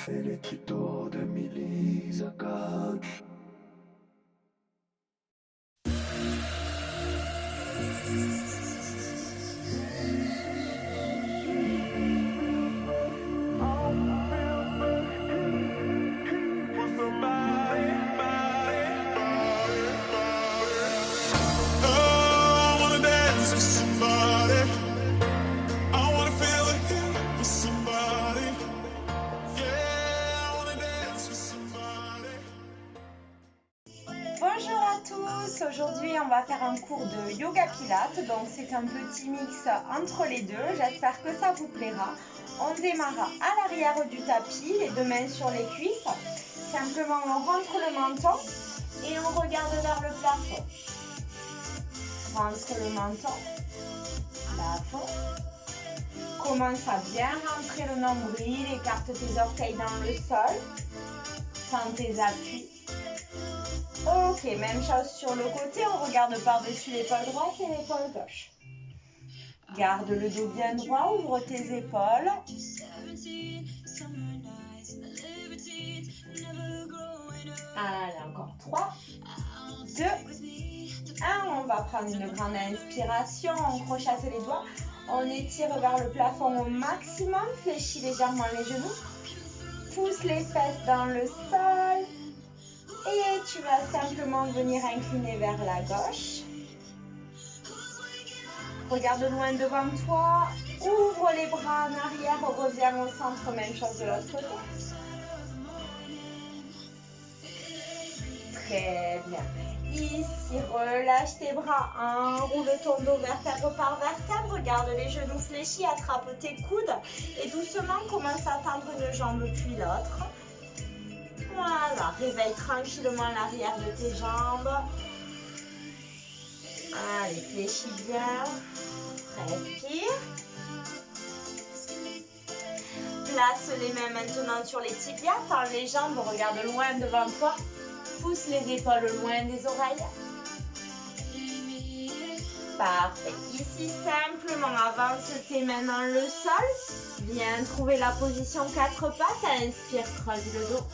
felicito de mi Lisa God. Bonjour à tous, aujourd'hui on va faire un cours de yoga pilates, donc c'est un petit mix entre les deux, j'espère que ça vous plaira. On démarre à l'arrière du tapis, les deux mains sur les cuisses, simplement on rentre le menton et on regarde vers le plafond. Rentre le menton, plafond. Commence à bien rentrer le nombril, écarte tes orteils dans le sol, sens tes appuis. Ok, même chose sur le côté, on regarde par-dessus l'épaule droite et l'épaule gauche. Garde le dos bien droit, ouvre tes épaules. Allez, encore 3, 2, 1. On va prendre une grande inspiration, on crochette les doigts. On étire vers le plafond au maximum, fléchis légèrement les genoux. Pousse les fesses dans le sol. Et tu vas simplement venir incliner vers la gauche. Regarde loin devant toi. Ouvre les bras en arrière, reviens au centre, même chose de l'autre côté. Très bien. Ici, relâche tes bras, enroule ton dos vertèbre par vertèbre, garde les genoux fléchis, attrape tes coudes et doucement commence à tendre une jambe puis l'autre. Voilà, réveille tranquillement l'arrière de tes jambes. Allez, fléchis bien. Respire. Place les mains maintenant sur les tibias, tends les jambes, regarde loin devant toi. Pousse les épaules loin des oreilles. Parfait. Ici, simplement avance tes mains dans le sol. Viens trouver la position 4 pattes. Inspire, creuse le dos.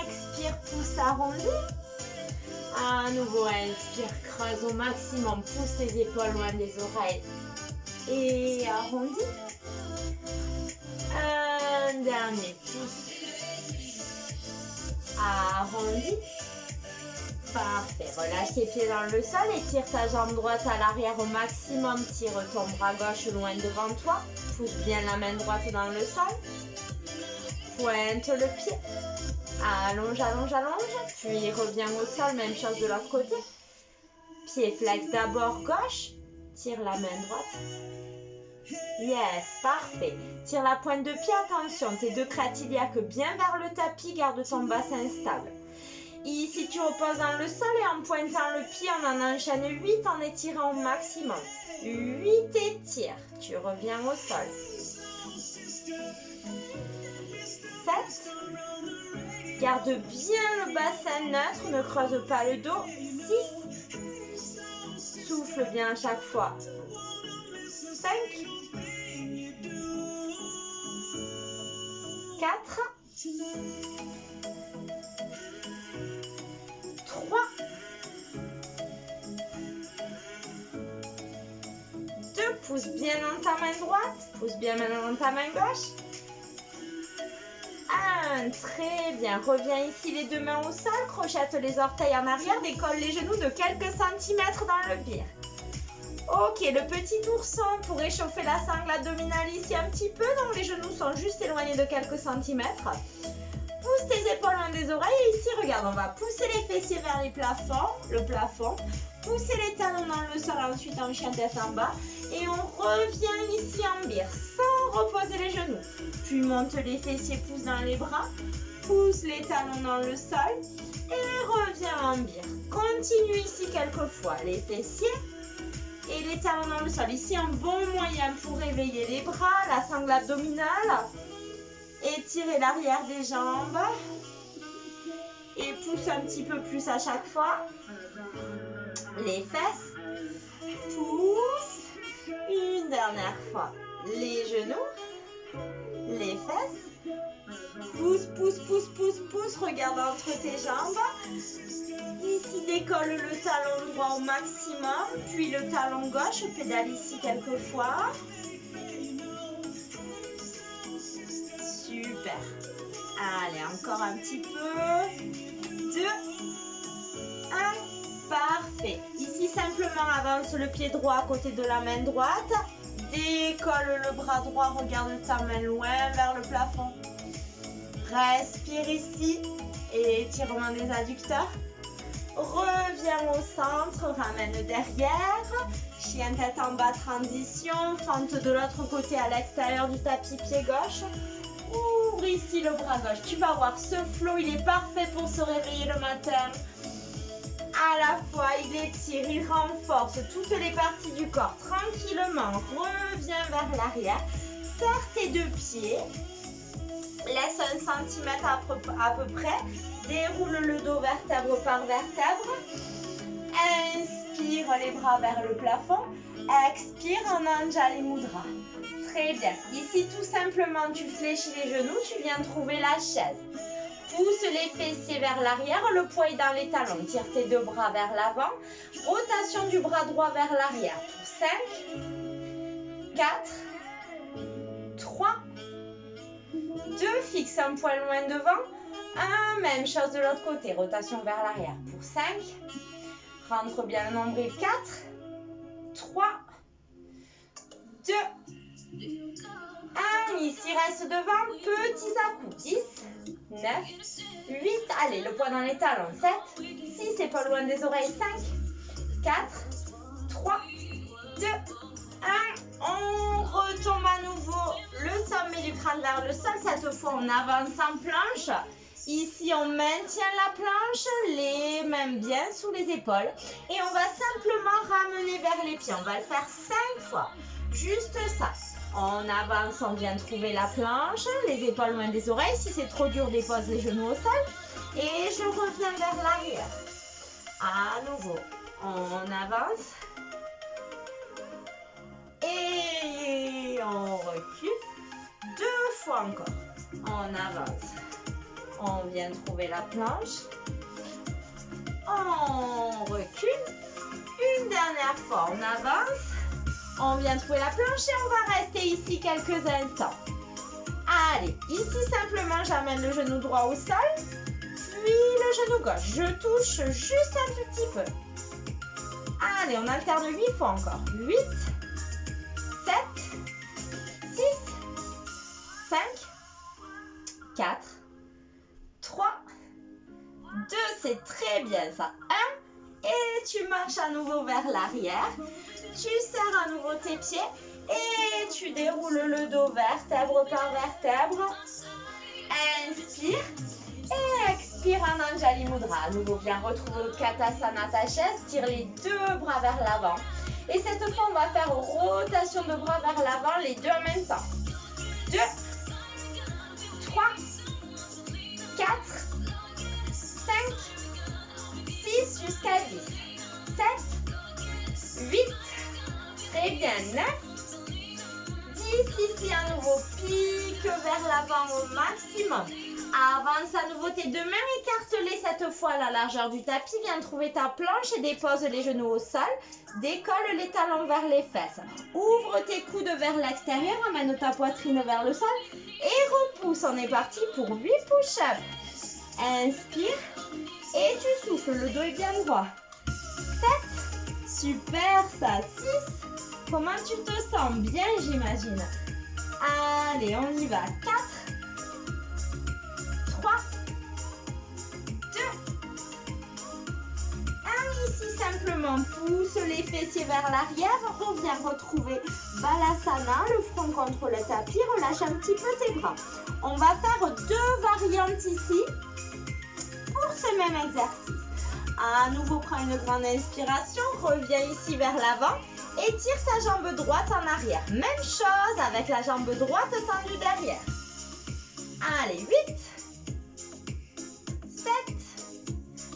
Expire, pousse, arrondis. À nouveau, inspire, creuse au maximum. Pousse les épaules loin des oreilles. Et arrondis. Un dernier, pousse. Arrondis. Parfait. Relâche tes pieds dans le sol et tire ta jambe droite à l'arrière au maximum. Tire ton bras gauche loin devant toi. Pousse bien la main droite dans le sol. Pointe le pied. Allonge, allonge, allonge. Puis reviens au sol. Même chose de l'autre côté. Pied flex d'abord gauche. Tire la main droite. Yes, parfait. Tire la pointe de pied, attention, tes deux crêtes iliaques bien vers le tapis, garde ton bassin stable. Ici, tu reposes dans le sol et en pointant le pied, on en enchaîne 8 en étirant au maximum. 8 étire, tu reviens au sol. 7. Garde bien le bassin neutre, ne creuse pas le dos. 6. Souffle bien à chaque fois. 5. 4, 3, 2, pousse bien dans ta main droite, pousse bien maintenant dans ta main gauche. 1, très bien, reviens ici les deux mains au sol, crochette les orteils en arrière, décolle les genoux de quelques centimètres dans le bire. Ok, le petit ourson pour réchauffer la sangle abdominale ici un petit peu, donc les genoux sont juste éloignés de quelques centimètres. Pousse tes épaules loin des oreilles et ici, regarde, on va pousser les fessiers vers le plafond, pousser les talons dans le sol, ensuite en chien tête en bas et on revient ici en bire sans reposer les genoux. Puis monte les fessiers, pousse dans les bras, pousse les talons dans le sol et reviens en bire. Continue ici quelques fois, les fessiers et les talons dans le sol. Ici, un bon moyen pour réveiller les bras, la sangle abdominale. Étirez l'arrière des jambes. Et pousse un petit peu plus à chaque fois. Les fesses. Pousse. Une dernière fois. Les genoux. Les fesses. pousse, pousse, pousse, pousse, pousse. Regarde entre tes jambes. Ici, décolle le talon droit au maximum, puis le talon gauche. Pédale ici quelques fois. Super. Allez, encore un petit peu. 2, 1. Parfait. Ici, simplement avance le pied droit à côté de la main droite. Décolle le bras droit, regarde ta main loin vers le plafond. Respire ici et étirement des adducteurs. Reviens au centre, ramène derrière. Chien tête en bas, transition. Fente de l'autre côté à l'extérieur du tapis, pied gauche. Ouvre ici le bras gauche. Tu vas voir, ce flow, il est parfait pour se réveiller le matin. À la fois, il étire, il renforce toutes les parties du corps. Tranquillement, reviens vers l'arrière. Serre tes deux pieds. Laisse 1 cm à peu près. Déroule le dos vertèbre par vertèbre. Inspire les bras vers le plafond. Expire en Anjali Mudra. Très bien. Ici, tout simplement, tu fléchis les genoux. Tu viens trouver la chaise. Pousse les fessiers vers l'arrière, le poids est dans les talons. Tire tes deux bras vers l'avant. Rotation du bras droit vers l'arrière. Pour 5, 4, 3, 2. Fixe un poil loin devant. 1. Même chose de l'autre côté. Rotation vers l'arrière. Pour 5. Rentre bien le nombril. 4, 3, 2, 1. Ici, reste devant. Petits à-coups. 10. 9, 8, allez, le poids dans les talons, 7, 6, et pas loin des oreilles, 5, 4, 3, 2, 1, on retombe à nouveau le sommet du crâne vers le sol, cette fois on avance en planche, ici on maintient la planche, les mains bien sous les épaules, et on va simplement ramener vers les pieds, on va le faire 5 fois, juste ça. On avance, on vient trouver la planche, les épaules loin des oreilles. Si c'est trop dur, dépose les genoux au sol. Et je reviens vers l'arrière. À nouveau, on avance. Et on recule. 2 fois encore. On avance. On vient trouver la planche. On recule. Une dernière fois, on avance. On vient trouver la planche et on va rester ici quelques instants. Allez, ici simplement j'amène le genou droit au sol, puis le genou gauche. Je touche juste un tout petit peu. Allez, on alterne 8 fois encore. 8, 7, 6, 5, 4, 3, 2, c'est très bien ça. 1, et tu marches à nouveau vers l'arrière. Tu serres à nouveau tes pieds et tu déroules le dos vertèbre par vertèbre. Inspire et expire en Anjali Mudra. À nouveau, viens retrouver Katasana, ta chaise. Tire les deux bras vers l'avant. Et cette fois, on va faire rotation de bras vers l'avant, les deux en même temps. 2, 3, 4, 5, 6 jusqu'à 10. 7, 8, très bien, 9, 10, ici à nouveau, pique vers l'avant au maximum. Avance à nouveau tes deux mains, écarte-les cette fois à la largeur du tapis, viens trouver ta planche et dépose les genoux au sol. Décolle les talons vers les fesses. Ouvre tes coudes vers l'extérieur, amène ta poitrine vers le sol et repousse. On est parti pour 8 push-ups. Inspire et tu souffles, le dos est bien droit. 7, super ça, 6. Comment tu te sens? Bien, j'imagine. Allez, on y va. 4, 3, 2, 1. Ici, simplement, pousse les fessiers vers l'arrière. Reviens retrouver Balasana, le front contre le tapis. Relâche un petit peu tes bras. On va faire 2 variantes ici pour ce même exercice. À nouveau, prends une grande inspiration. Reviens ici vers l'avant. Étire ta jambe droite en arrière. Même chose avec la jambe droite tendue derrière. Allez, 8, 7,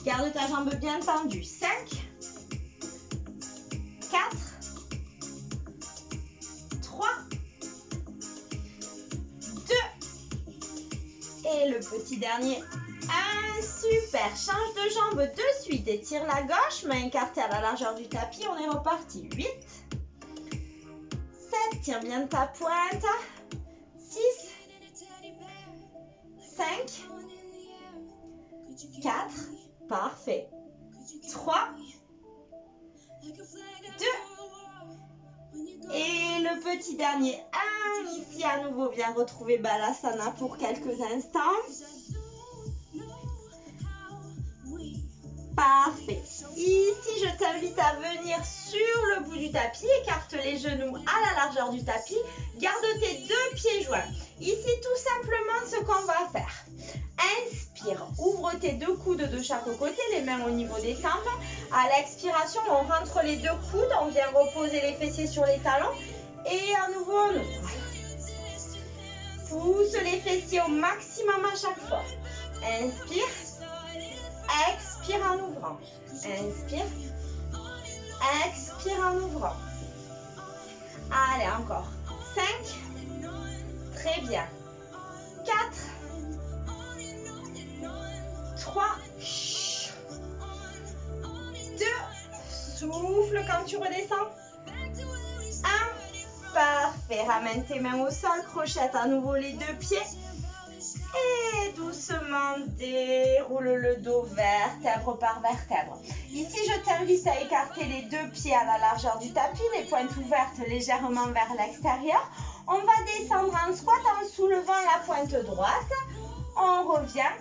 garde ta jambe bien tendue. 5, 4, 3, 2, Et le petit dernier. 1, super. Change de jambe de suite. Étire la gauche, main écartée à la largeur du tapis. On est reparti. 8, 7, tire bien ta pointe. 6, 5, 4, parfait. 3, 2, et le petit dernier 1, ici à nouveau, viens retrouver Balasana pour quelques instants. Parfait. Ici, je t'invite à venir sur le bout du tapis, écarte les genoux à la largeur du tapis, garde tes deux pieds joints. Ici, tout simplement, ce qu'on va faire. Inspire, ouvre tes deux coudes de chaque côté, les mains au niveau des tempes. À l'expiration, on rentre les deux coudes, on vient reposer les fessiers sur les talons. Et à nouveau, on ouvre. Pousse les fessiers au maximum à chaque fois. Inspire, expire en ouvrant. Inspire, expire en ouvrant. Allez, encore. 5, très bien. 4, 3, 2, souffle quand tu redescends. 1, parfait. Ramène tes mains au sol, crochette à nouveau les deux pieds. Et doucement déroule le dos vertèbre par vertèbre. Ici, je t'invite à écarter les deux pieds à la largeur du tapis, les pointes ouvertes légèrement vers l'extérieur. On va descendre en squat en soulevant la pointe droite. On revient,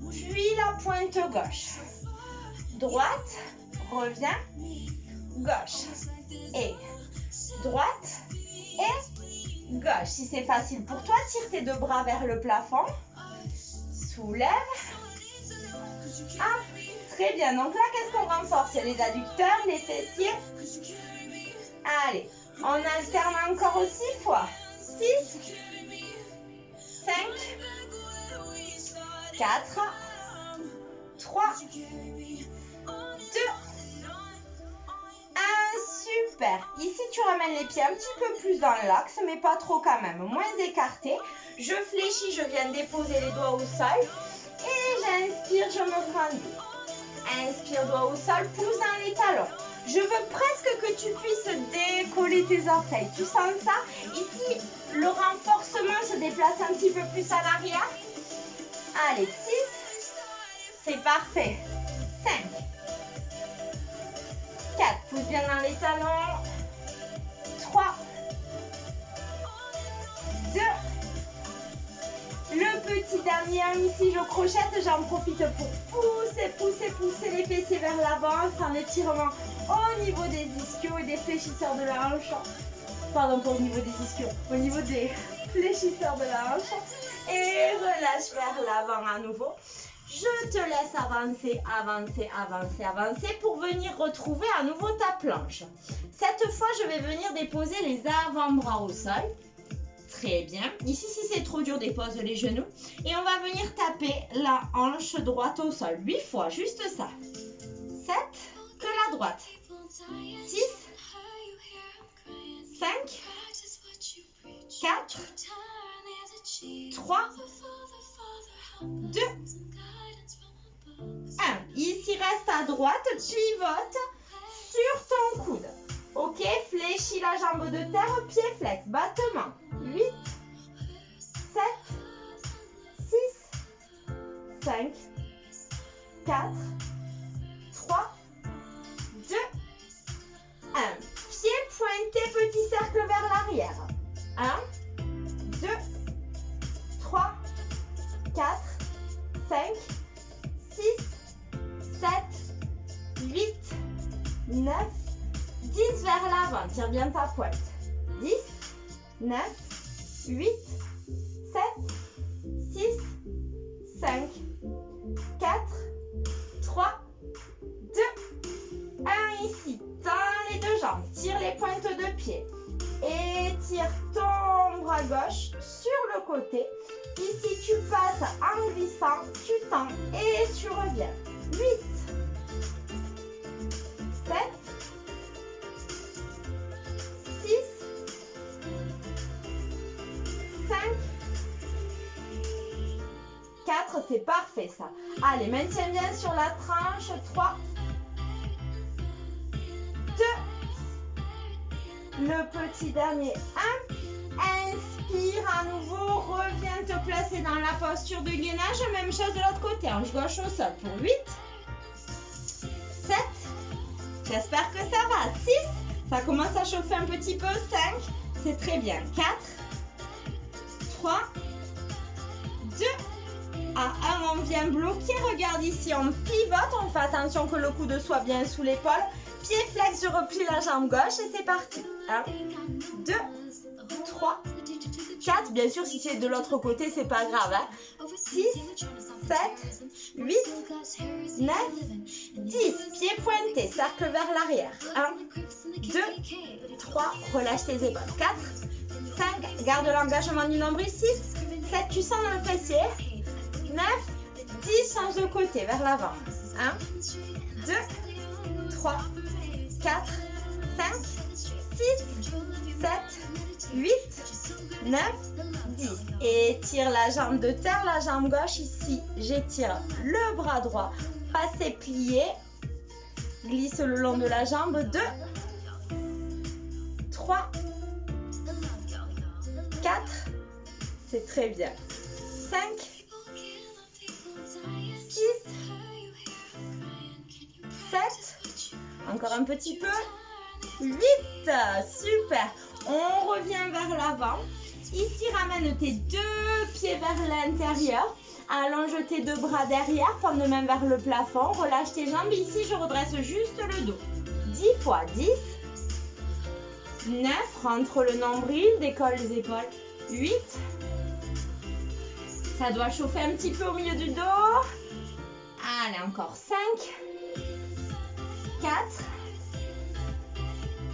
puis la pointe gauche. Droite, revient, gauche. Et droite et gauche. Si c'est facile pour toi, tire tes deux bras vers le plafond. Soulève. Ah, très bien. Donc là, qu'est-ce qu'on renforce? Les adducteurs, les fessiers. Allez, on alterne encore 6 fois. 6, 5, 4, 3, 2, 1, super. Ici, tu ramènes les pieds un petit peu plus dans l'axe, mais pas trop quand même, moins écartés. Je fléchis, je viens déposer les doigts au sol. Et j'inspire, je me grandis. Inspire, doigt au sol, pousse dans les talons. Je veux presque que tu puisses décoller tes orteils. Tu sens ça? Ici, le renforcement se déplace un petit peu plus à l'arrière. Allez, 6. C'est parfait. 5. 4. Pousse bien dans les talons. 3. 2. Le petit dernier, ici, je crochette. J'en profite pour pousser les fessiers vers l'avant. C'est un étirement au niveau des ischios et des fléchisseurs de la hanche. Pardon, pas au niveau des ischios, au niveau des fléchisseurs de la hanche. Et relâche vers l'avant à nouveau. Je te laisse avancer, avancer, avancer, avancer pour venir retrouver à nouveau ta planche. Cette fois, je vais venir déposer les avant-bras au sol. Très bien. Ici, si c'est trop dur, dépose les genoux. Et on va venir taper la hanche droite au sol. 8 fois, juste ça. 7, que la droite. 6, 5, 4, 3, 2, 1. Ici, reste à droite, pivote sur ton coude. Ok, fléchis la jambe de terre, pied flex, battement. 8, 7, 6, 5, 4, 3, 2, 1. Pied pointé, petit cercle vers l'arrière. 1, 2, 3, 4, 5, 6, 7, 8, 9, 10 vers l'avant. Tire bien ta pointe. 10, 9, 8, 7, 6, 5, 4, 3, 2, 1. Ici, tends les deux jambes. Tire les pointes de pied. Étire ton bras gauche sur le côté. Ici, tu passes en glissant, tu tends et tu reviens. 8, 7, 6, 5, 4, c'est parfait ça. Allez, maintiens bien sur la tranche. 3, 2, le petit dernier 1. Inspire à nouveau, reviens te placer dans la posture de gainage. Même chose de l'autre côté, hanche gauche au sol pour 8, 7, j'espère que ça va, 6, ça commence à chauffer un petit peu, 5, c'est très bien, 4, 3, 2, à 1, on vient bloquer, regarde ici, on pivote, on fait attention que le coude soit bien sous l'épaule, pied flex, je replie la jambe gauche et c'est parti, 1, 2, 3, 4, bien sûr si c'est de l'autre côté c'est pas grave, 6, 7, 8, 9, 10, pieds pointés, cercle vers l'arrière, 1, 2, 3, relâche tes épaules, 4, 5, garde l'engagement du nombril, 6, 7, tu sens dans le fessier, 9, 10, change de côté vers l'avant, 1, 2, 3, 4, 5, 6, 7, 8, 9, 10. Et étire la jambe de terre, la jambe gauche ici. J'étire le bras droit. Passez plié. Glisse le long de la jambe. 2, 3, 4. C'est très bien. 5, 6, 7. Encore un petit peu. 8. Super. On revient vers l'avant. Ici, ramène tes deux pieds vers l'intérieur. Allonge tes deux bras derrière. Tends de main vers le plafond. Relâche tes jambes. Ici, je redresse juste le dos. 10 fois. 10. 9. Rentre le nombril. Décolle les épaules. 8. Ça doit chauffer un petit peu au milieu du dos. Allez, encore 5. 4.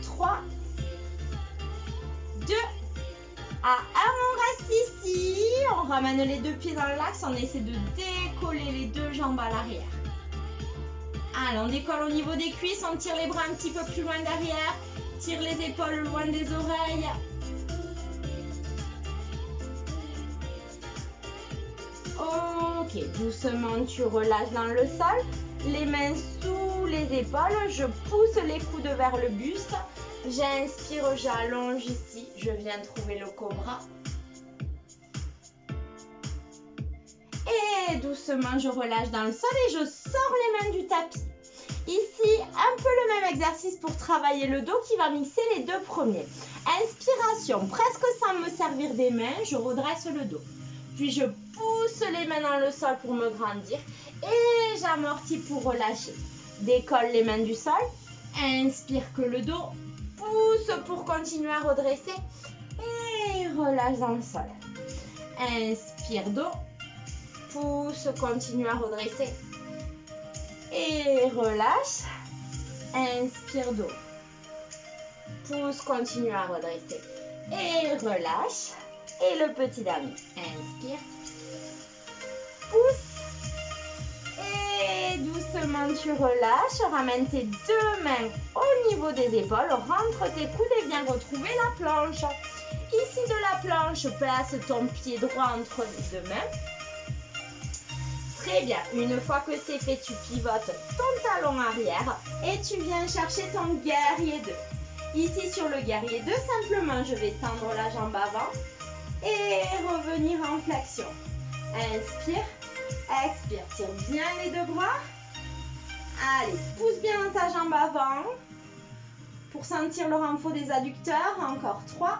3. 2. À 1, on reste ici. On ramène les deux pieds dans l'axe. On essaie de décoller les deux jambes à l'arrière. Allez, on décolle au niveau des cuisses. On tire les bras un petit peu plus loin derrière. Tire les épaules loin des oreilles. Ok, doucement, tu relâches dans le sol. Les mains sous les épaules. Je pousse les coudes vers le buste. J'inspire, j'allonge ici. Je viens trouver le cobra. Et doucement, je relâche dans le sol et je sors les mains du tapis. Ici, un peu le même exercice pour travailler le dos qui va mixer les deux premiers. Inspiration, presque sans me servir des mains, je redresse le dos. Puis je pousse les mains dans le sol pour me grandir et j'amortis pour relâcher. Décolle les mains du sol. Inspire que le dos pousse pour continuer à redresser et relâche dans le sol. Inspire dos, pousse, continue à redresser et relâche. Inspire dos, pousse, continue à redresser et relâche. Et le petit dernier, inspire, pousse et doucement tu relâches. Ramène tes deux mains au niveau des épaules, rentre tes coudes et viens retrouver la planche. Ici de la planche, place ton pied droit entre les deux mains. Très bien, une fois que c'est fait, tu pivotes ton talon arrière et tu viens chercher ton guerrier 2. Ici sur le guerrier 2, simplement je vais tendre la jambe avant et revenir en flexion. Inspire, expire, tire bien les deux bras. Allez, pousse bien dans ta jambe avant pour sentir le renfort des adducteurs. Encore 3,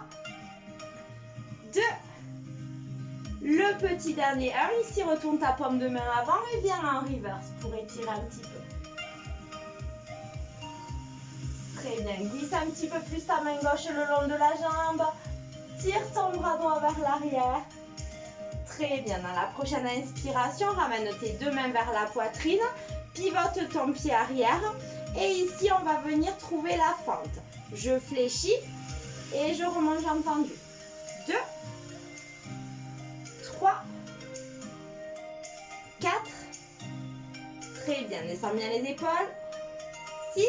2, le petit dernier 1. Ici, retourne ta paume de main avant et viens en reverse pour étirer un petit peu. Très bien, glisse un petit peu plus ta main gauche le long de la jambe. Tire ton bras droit vers l'arrière. Très bien, dans la prochaine inspiration, ramène tes deux mains vers la poitrine. Pivote ton pied arrière. Et ici, on va venir trouver la fente. Je fléchis et je remonte jambe tendue. 2, 3, 4. Très bien, descends bien les épaules. 6,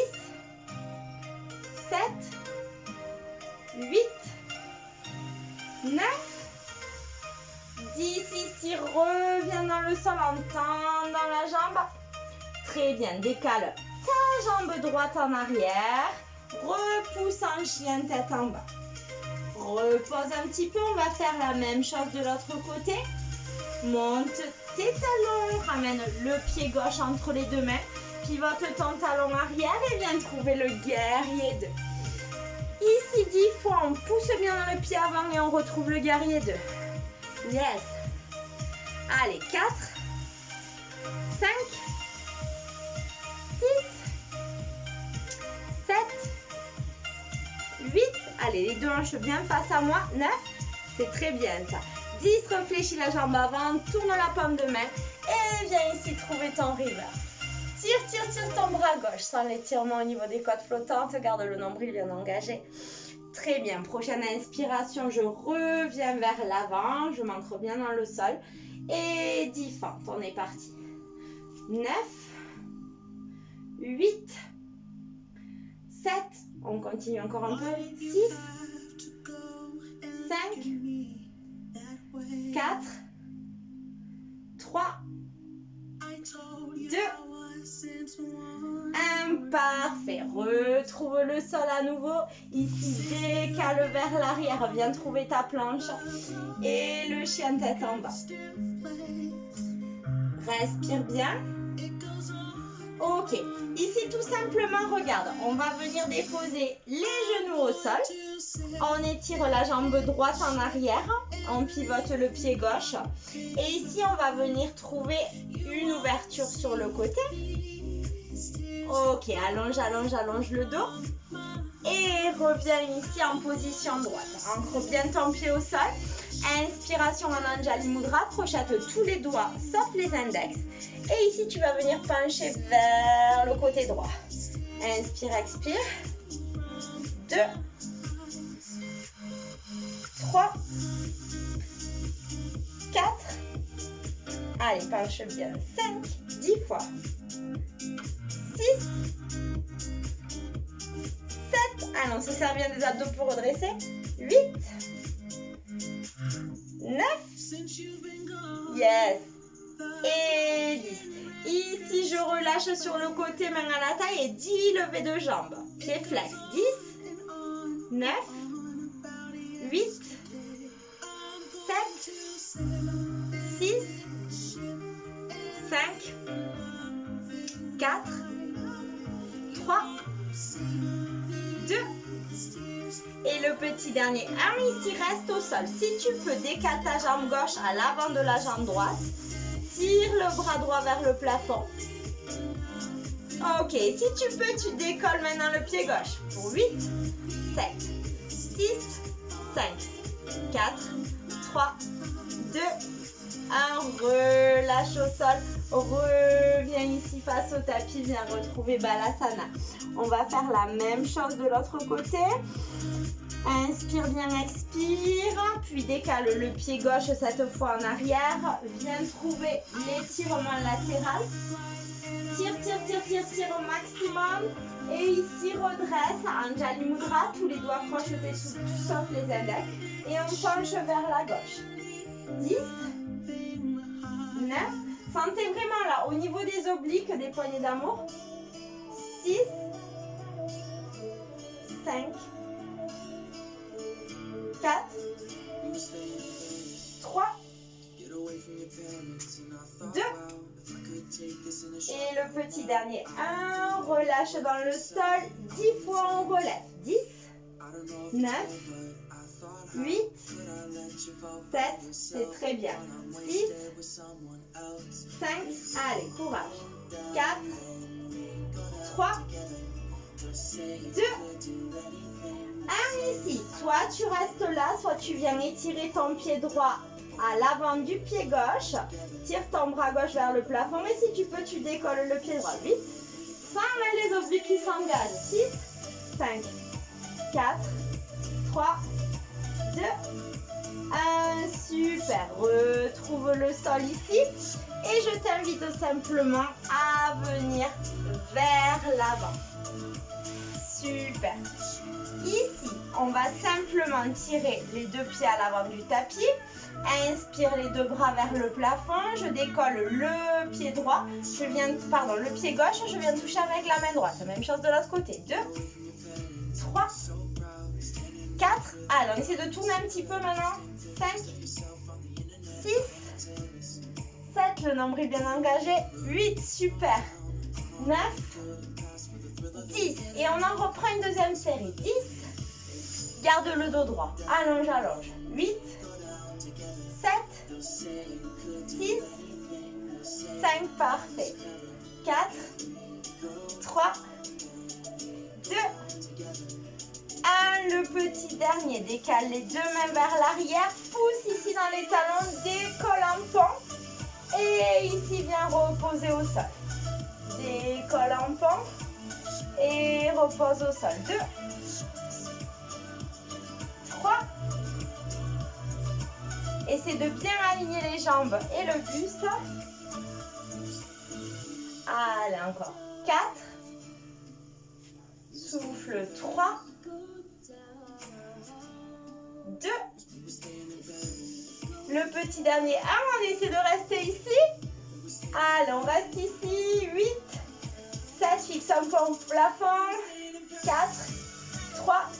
7, 8, 9, 10 ici, reviens dans le sol en tendant la jambe. Très bien, décale ta jambe droite en arrière. Repousse en chien tête en bas. Repose un petit peu, on va faire la même chose de l'autre côté. Monte tes talons, ramène le pied gauche entre les deux mains. Pivote ton talon arrière et viens trouver le guerrier 2. Ici 10 fois, on pousse bien dans le pied avant et on retrouve le guerrier 2. Yes. Allez, 4, 5, 6, 7, 8. Allez, les deux hanches bien face à moi. 9. C'est très bien ça. 10, réfléchis la jambe avant, tourne la paume de main et viens ici trouver ton reverse. Tire ton bras gauche sans l'étirement au niveau des côtes flottantes. Garde le nombril bien engagé. Très bien. Prochaine inspiration, je reviens vers l'avant. Je m'ancre bien dans le sol. Et 10 fentes. On est parti. 9, 8, 7. On continue encore un peu. 6, 5, 4, 3, 2, 1, parfait. Retrouve le sol à nouveau. Ici, décale vers l'arrière. Viens trouver ta planche. Et le chien tête en bas. Respire bien. Ok. Ici, tout simplement, regarde. On va venir déposer les genoux au sol. On étire la jambe droite en arrière. On pivote le pied gauche. Et ici, on va venir trouver une ouverture sur le côté. Ok, allonge le dos. Et reviens ici en position droite. Ancre bien ton pied au sol. Inspiration en Anjali Mudra. Crochette tous les doigts sauf les index. Et ici, tu vas venir pencher vers le côté droit. Inspire, expire. 2, 3, 4. Allez, penche bien. 5, 10 fois. 6, 7. Allons, se servir des abdos pour redresser. 8, 9. Yes. Et 10. Ici, je relâche sur le côté, main à la taille et 10 levées de jambes. Pied flex. 10, 9, 8, 7, 6, 5, 4, 3, 2. Et le petit dernier. Ici, reste au sol. Si tu peux, décale ta jambe gauche à l'avant de la jambe droite. Tire le bras droit vers le plafond. Ok, si tu peux, tu décolles maintenant le pied gauche. Pour 8, 7, 6, 5, 4, 3, 2, 1. Relâche au sol. Reviens ici face au tapis. Viens retrouver Balasana. On va faire la même chose de l'autre côté. Inspire bien, expire. Puis décale le pied gauche cette fois en arrière. Viens trouver l'étirement latéral. Tire au maximum. Et ici, redresse. Anjali Mudra. Tous les doigts crochetés sauf les index. Et on penche vers la gauche. 10, 9. Sentez vraiment là, au niveau des obliques, des poignées d'amour. 6, 5, 4, 3, 2. Et le petit dernier 1. Relâche dans le sol. 10 fois on relève. 10, 9, 8, 7, c'est très bien. 6, 5, allez, courage. 4, 3, 2, 1 ici. Soit tu restes là, soit tu viens étirer ton pied droit à l'avant du pied gauche. Tire ton bras gauche vers le plafond. Et si tu peux, tu décolles le pied droit. 8, sans les obliques qui s'engagent. 6, 5, 4, 3, 2, 1. Super. Retrouve le sol ici. Et je t'invite simplement à venir vers l'avant. Super. Ici, on va simplement tirer les deux pieds à l'avant du tapis. Inspire les deux bras vers le plafond. Je décolle le pied droit. Le pied gauche, je viens toucher avec la main droite. Même chose de l'autre côté. 2, 3, 4. Allez, on essaie de tourner un petit peu maintenant. 5, 6, 7, le nombril bien engagé. 8, super. 9, 10. Et on en reprend une deuxième série. 10. Garde le dos droit. Allonge, allonge. 8, 7, 6, 5, parfait. 4, 3, 2, 1. Le petit dernier. Décale les deux mains vers l'arrière. Pousse ici dans les talons. Décolle en pont. Et ici, viens reposer au sol. Décolle en pont. Et repose au sol. 2, 3. Essaie de bien aligner les jambes et le buste. Allez, encore. 4. Souffle. 3. 2. Le petit dernier. 1. On essaie de rester ici. Allez, on reste ici. 8. 7. Fixe un peu au plafond. 4. 3.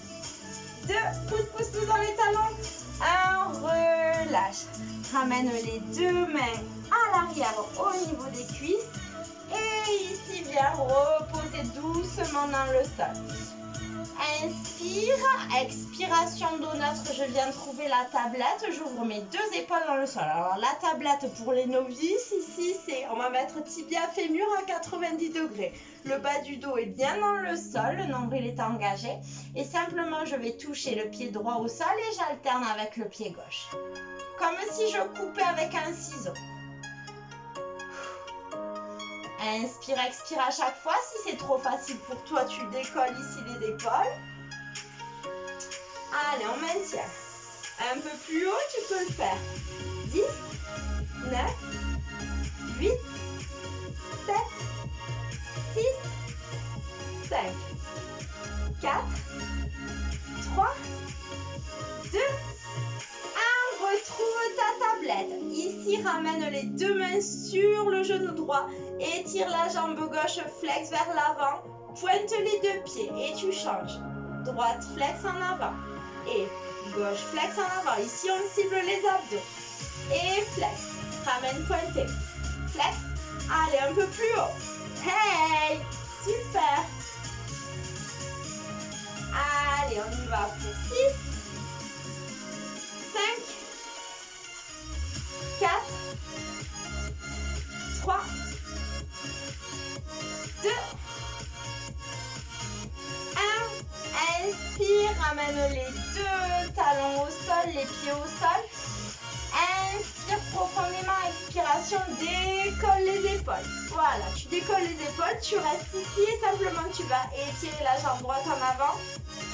2. Pousse dans les talons. 1. Relâche. Ramène les deux mains à l'arrière au niveau des cuisses. Et ici, viens reposer doucement dans le sol. Inspire. Expiration d'eau neutre. Je viens trouver la tablette. J'ouvre mes deux épaules dans le sol. Alors, la tablette pour les novices, ici, on va mettre tibia fémur à 90 degrés. Le bas du dos est bien dans le sol. Le nombril est engagé. Et simplement, je vais toucher le pied droit au sol et j'alterne avec le pied gauche. Comme si je coupais avec un ciseau. Inspire, expire à chaque fois. Si c'est trop facile pour toi, tu décolles ici les épaules. Allez, on maintient. Un peu plus haut, tu peux le faire. 10, 9, 8, 7, 6, 5, 4, 3, 2, 1. Retrouve ta tablette. Ici, ramène les deux mains sur le genou droit. Étire la jambe gauche, flex vers l'avant. Pointe les deux pieds et tu changes. Droite, flex en avant. Et gauche, flex en avant. Ici, on cible les abdos. Et flex. Ramène pointé. Flex. Allez, un peu plus haut. Hey! Super! Allez, on y va pour 6, 5, 4, 3, 2, 1. Inspire, ramène les deux talons au sol, les pieds au sol. Inspire profondément, expiration, décolle les épaules. Voilà, tu décolles les épaules, tu restes ici et simplement tu vas étirer la jambe droite en avant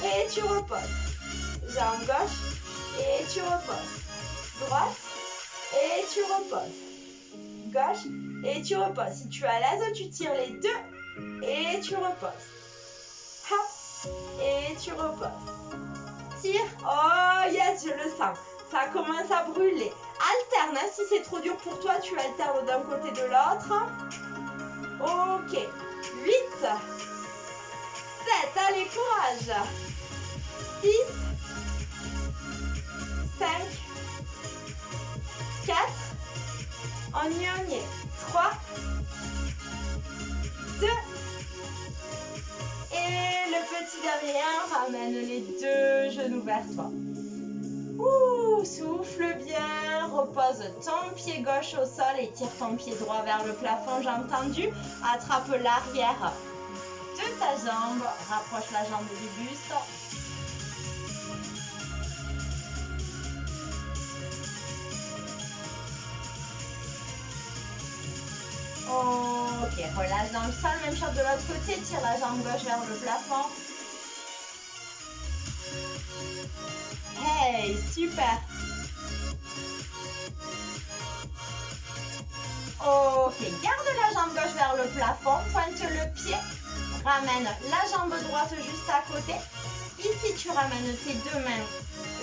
et tu reposes. Jambe gauche et tu reposes. Droite et tu reposes. Gauche et tu reposes. Si tu es à l'aise, tu tires les deux et tu reposes. Hop et tu reposes. Tire. Oh yes, je le sens. Ça commence à brûler. Alterne, hein. Si c'est trop dur pour toi, tu alternes d'un côté de l'autre. Ok. 8, 7, allez, courage. 6, 5, 4, on y est. 3, 2, et le petit dernier, ramène les deux genoux vers toi. Ouh, souffle bien, repose ton pied gauche au sol et tire ton pied droit vers le plafond, j'ai entendu. Attrape l'arrière de ta jambe, rapproche la jambe du buste. Ok, relâche dans le sol, même chose de l'autre côté, tire la jambe gauche vers le plafond. Hey, super. Ok, garde la jambe gauche vers le plafond, pointe le pied, Ramène la jambe droite juste à côté. Ici, tu ramènes tes deux mains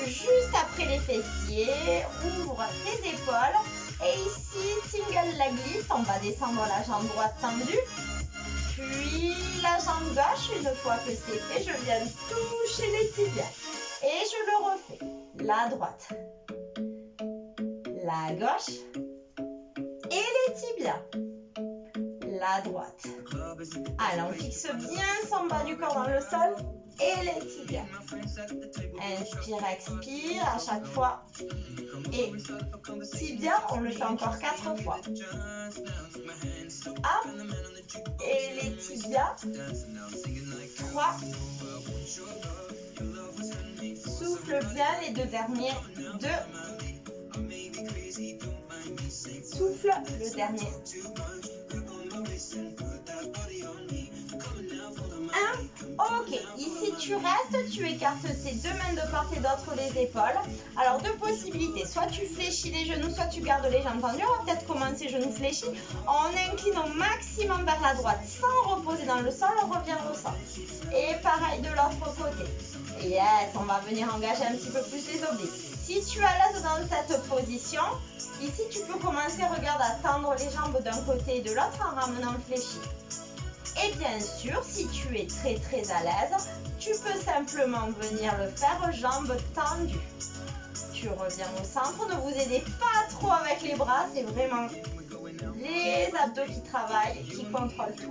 juste après les fessiers. Ouvre tes épaules. Et ici, single leg lift. On va descendre la jambe droite tendue. Puis la jambe gauche. Une fois que c'est fait, je viens toucher les tibias. Et je le refais. La droite. La gauche. Et les tibias. La droite. Allez, on fixe bien son bas du corps dans le sol et les tibias. Inspire, expire à chaque fois. Et tibia, on le fait encore 4 fois. Hop. Et les tibias. 3. Souffle bien les deux derniers. 2. Souffle le dernier. 1. Ok, ici tu restes, tu écartes tes deux mains de part et d'autre des épaules. Alors deux possibilités, soit tu fléchis les genoux, soit tu gardes les jambes tendues. On va peut-être commencer genoux fléchis. On incline au maximum vers la droite sans reposer dans le sol, on revient au centre. Et pareil de l'autre côté. Yes, on va venir engager un petit peu plus les obliques. Si tu es à l'aise dans cette position, ici tu peux commencer, regarde, à tendre les jambes d'un côté et de l'autre en ramenant le fléchi. Et bien sûr, si tu es très très à l'aise, tu peux simplement venir le faire jambes tendues. Tu reviens au centre, ne vous aidez pas trop avec les bras, c'est vraiment les abdos qui travaillent, qui contrôlent tout.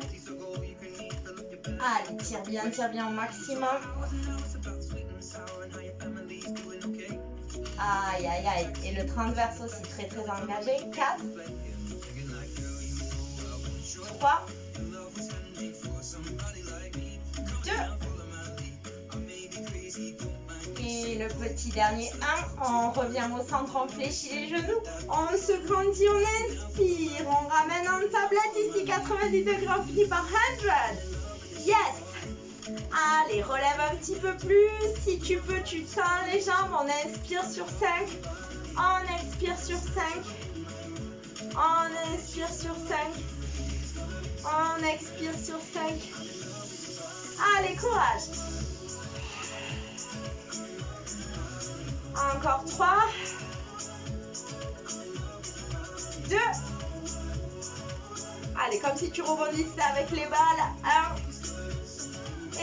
Allez, tire bien au maximum. Aïe, aïe, aïe. Et le transverse aussi, très très engagé. 4, 3, 2. Et le petit dernier 1. On revient au centre, on fléchit les genoux. On se grandit, on inspire. On ramène en tablette ici, 90 degrés, on finit par 100. Yes. Allez, relève un petit peu plus. Si tu peux, tu tends les jambes. On inspire sur 5. On expire sur 5. On inspire sur 5. On expire sur 5. Allez, courage. Encore 3. 2. Allez, comme si tu rebondissais avec les balles. 1.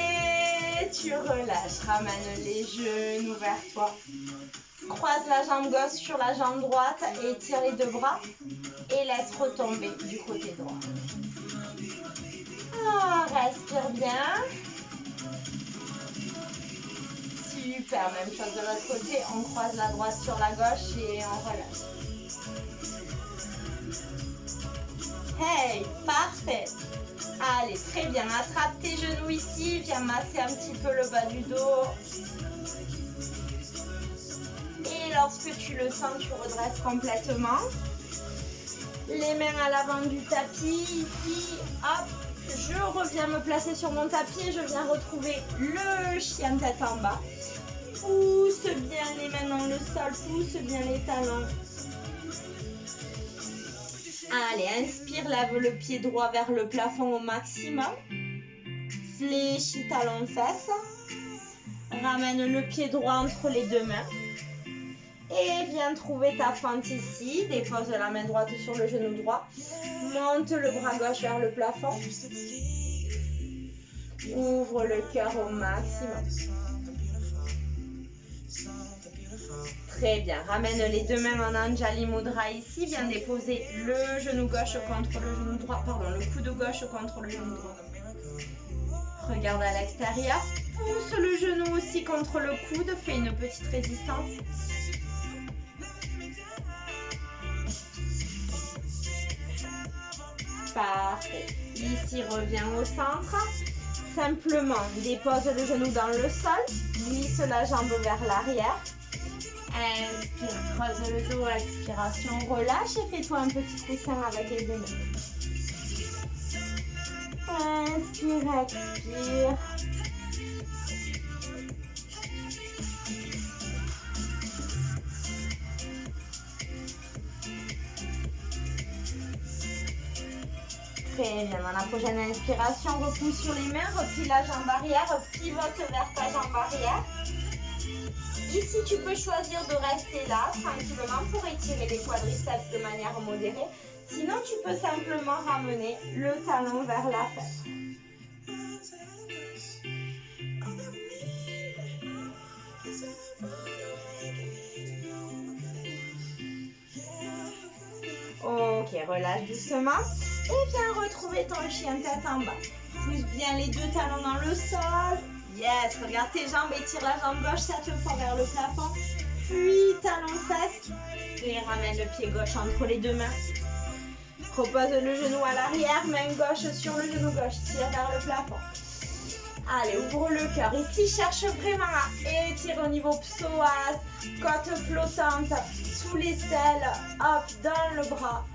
Et tu relâches, ramène les genoux vers toi. Croise la jambe gauche sur la jambe droite et tire les deux bras. Et laisse retomber du côté droit. Respire bien. Super, même chose de l'autre côté. On croise la droite sur la gauche et on relâche. Hey, parfait. Allez, très bien. Attrape tes genoux ici. Viens masser un petit peu le bas du dos. Et lorsque tu le sens, tu redresses complètement. Les mains à l'avant du tapis. Ici, hop. Je reviens me placer sur mon tapis et je viens retrouver le chien tête en bas. Pousse bien les mains dans le sol. Pousse bien les talons. Allez, inspire, lève le pied droit vers le plafond au maximum. Fléchis talon fesses. Ramène le pied droit entre les deux mains. Et viens trouver ta fente ici. Dépose la main droite sur le genou droit. Monte le bras gauche vers le plafond. Ouvre le cœur au maximum. Très bien. Ramène les deux mains en Anjali Mudra ici. Viens déposer le genou gauche contre le genou droit. Pardon, le coude gauche contre le genou droit. Regarde à l'extérieur. Pousse le genou aussi contre le coude. Fais une petite résistance. Parfait. Ici, reviens au centre. Simplement, dépose le genou dans le sol. Glisse la jambe vers l'arrière. Inspire, creuse le dos, expiration, relâche et fais-toi un petit coussin avec les deux mains. Inspire, expire. Très bien. Dans la prochaine inspiration, repousse sur les mains, replie la jambe arrière, pivote vers ta jambe arrière. Ici, tu peux choisir de rester là, tranquillement, pour étirer les quadriceps de manière modérée. Sinon, tu peux simplement ramener le talon vers la fesse. Ok, relâche doucement. Et viens retrouver ton chien tête en bas. Pousse bien les deux talons dans le sol. Yes, regarde tes jambes, étire la jambe gauche 7 fois vers le plafond. Puis talon fesse. Et ramène le pied gauche entre les deux mains. Repose le genou à l'arrière, main gauche sur le genou gauche. Tire vers le plafond. Allez, ouvre le cœur. Ici, cherche vraiment à étirer au niveau psoas, côte flottante, sous l'aisselle, hop, dans le bras.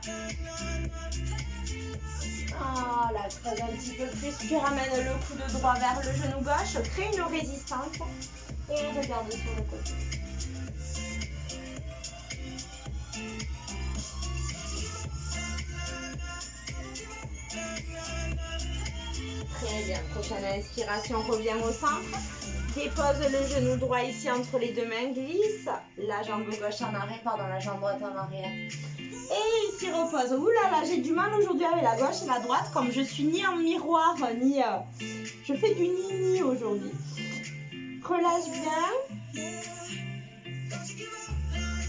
Voilà, creuse un petit peu plus, puis ramène le coude droit vers le genou gauche, crée une résistance et regarde sur le côté. Très bien, prochaine inspiration, reviens au centre. Dépose le genou droit ici entre les deux mains, glisse la jambe gauche en arrière, pardon, la jambe droite en arrière. Et ici repose. Ouh là là, j'ai du mal aujourd'hui avec la gauche et la droite, comme je suis ni en miroir, ni... je fais du ni-ni aujourd'hui. Relâche bien.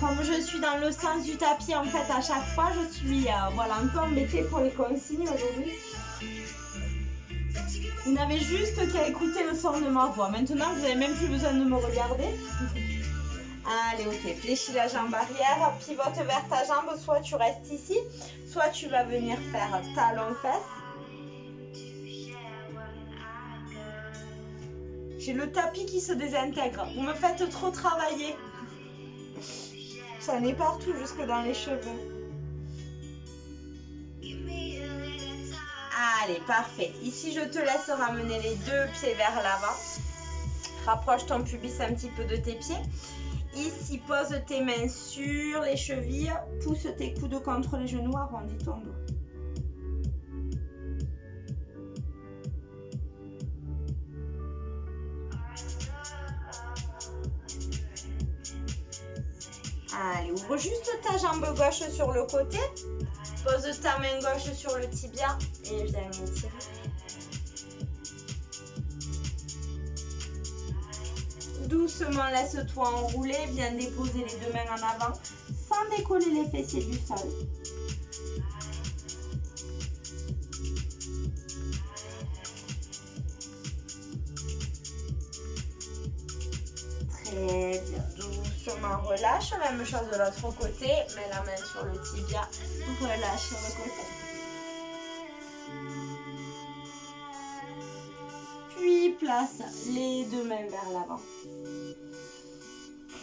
Comme je suis dans le sens du tapis, en fait, à chaque fois, je suis voilà, un peu embêtée pour les consignes aujourd'hui. Vous n'avez juste qu'à écouter le son de ma voix. Maintenant, vous n'avez même plus besoin de me regarder. Allez, ok. Fléchis la jambe arrière, pivote vers ta jambe. Soit tu restes ici, soit tu vas venir faire talon-fesse. J'ai le tapis qui se désintègre. Vous me faites trop travailler. Ça n'est partout, jusque dans les cheveux. Allez, parfait. Ici, je te laisse ramener les deux pieds vers l'avant. Rapproche ton pubis un petit peu de tes pieds. Ici, pose tes mains sur les chevilles. Pousse tes coudes contre les genoux. Arrondis ton dos. Allez, ouvre juste ta jambe gauche sur le côté. Pose ta main gauche sur le tibia et viens étirer. Doucement, laisse-toi enrouler. Viens déposer les deux mains en avant sans décoller les fessiers du sol. Très bien. Doucement, relâche. Même chose de l'autre côté. Mets la main sur le tibia. Relâche sur le côté. Puis place les deux mains vers l'avant.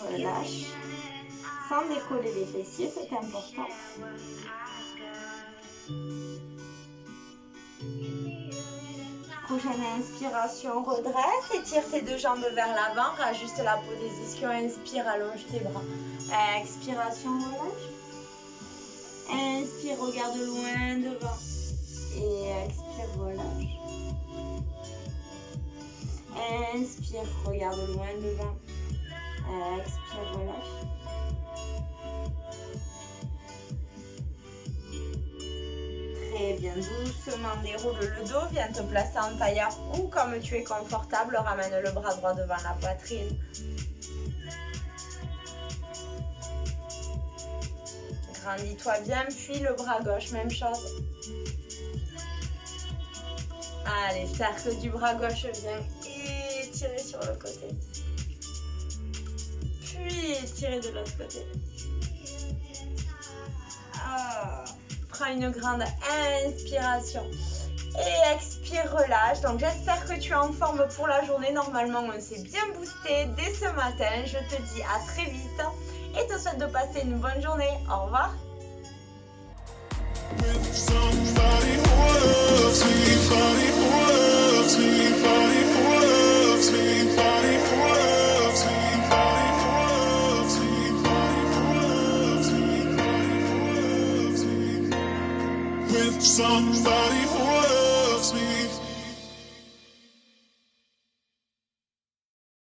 Relâche. Sans décoller les fessiers, c'est important. Prochaine inspiration, redresse, étire tes deux jambes vers l'avant, rajuste la position, inspire, allonge tes bras. Expiration, relâche. Inspire, regarde loin devant. Et expire, relâche. Inspire, regarde loin devant. Expire, relâche. Très bien, doucement déroule le dos, viens te placer en tailleur ou comme tu es confortable, ramène le bras droit devant la poitrine. Grandis-toi bien, puis le bras gauche, même chose. Allez, cercle du bras gauche, viens étirer sur le côté. Puis étirer de l'autre côté. Prends une grande inspiration. Et expire, relâche. Donc j'espère que tu es en forme pour la journée. Normalement, on s'est bien boosté dès ce matin. Je te dis à très vite et te souhaite de passer une bonne journée. Au revoir. With Somebody who loves me.